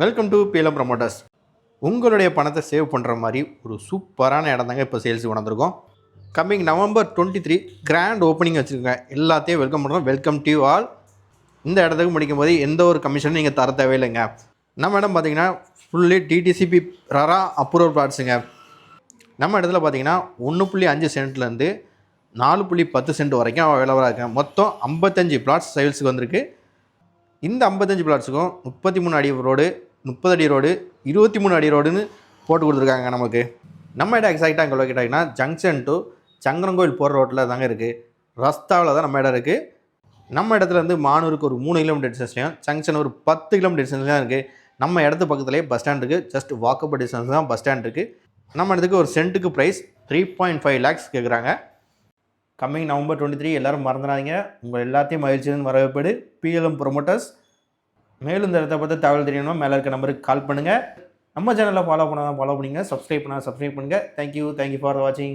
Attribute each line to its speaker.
Speaker 1: Welcome to PLM promoters. உங்களுடைய பணத்தை save பண்ணுற மாதிரி ஒரு சூப்பரான இடம் தாங்க இப்போ சேல்ஸுக்கு வந்திருக்கோம். கம்மிங் November 23 கிராண்ட் ஓப்பனிங் வச்சுருக்கேன். எல்லாத்தையும் வெல்கம் பண்ணுறோம். Welcome to all. இந்த இடத்துக்கு முடிக்கும் போது எந்த ஒரு கமிஷனும் நீங்கள் தர தேவையில்லைங்க. நம்ம இடம் பார்த்தீங்கன்னா ஃபுல்லி DTCP ரரா அப்ரூவல் பிளாட்ஸுங்க. நம்ம இடத்துல பார்த்தீங்கன்னா 1.5 சென்ட்லேருந்து 4.10 சென்ட் வரைக்கும் அவைலபிளாக இருக்குங்க. மொத்தம் 55 பிளாட்ஸ் சேல்ஸுக்கு வந்திருக்கு. இந்த 55 பிளாட்ஸுக்கும் 33 அடி ரோடு, 30 அடி ரோடு, 23 அடி ரோடுன்னு போட்டு கொடுத்துருக்காங்க நமக்கு. நம்ம இடம் எக்ஸாக்டாக எங்கே லொக்கேட் ஆகினா ஜங்ஷன் டு சங்கரங்கோயில் போகிற ரோட்டில் தாங்க இருக்குது. ரஸ்தாவில் தான் நம்ம இடம் இருக்குது. நம்ம இடத்துலேருந்து மானூருக்கு ஒரு 3 கிலோமீட்டர் டிஸ்டன்ஸ்லையும் ஜங்ஷன் ஒரு 10 கிலோமீட்டர் டிஸ்டன்ஸ்லையும் இருக்குது. நம்ம இடத்து பக்கத்துலேயே பஸ் ஸ்டாண்ட் இருக்குது. ஜஸ்ட் வாக்கபிள் டிஸ்டன்ஸ் தான் பஸ் ஸ்டாண்ட் இருக்குது. நம்ம இடத்துக்கு ஒரு சென்ட்டுக்கு ப்ரைஸ் 3.5 lakhs கேட்குறாங்க. கம்மிங் November 23 எல்லோரும் மறந்துடாதீங்க. உங்கள் எல்லாத்தையும் மகிழ்ச்சியுடன் வரவேற்பது PLM ப்ரொமோட்டர்ஸ். மேலும் இந்த இடத்த பற்றி தகவல் தெரியணும்னா மேலே இருக்க நம்பருக்கு கால் பண்ணுங்கள். நம்ம சேனலில் ஃபாலோ பண்ணால் ஃபாலோ பண்ணுங்கள். சப்ஸ்கிரைப் பண்ணுங்கள். தேங்க்யூ ஃபார் வாட்சிங்.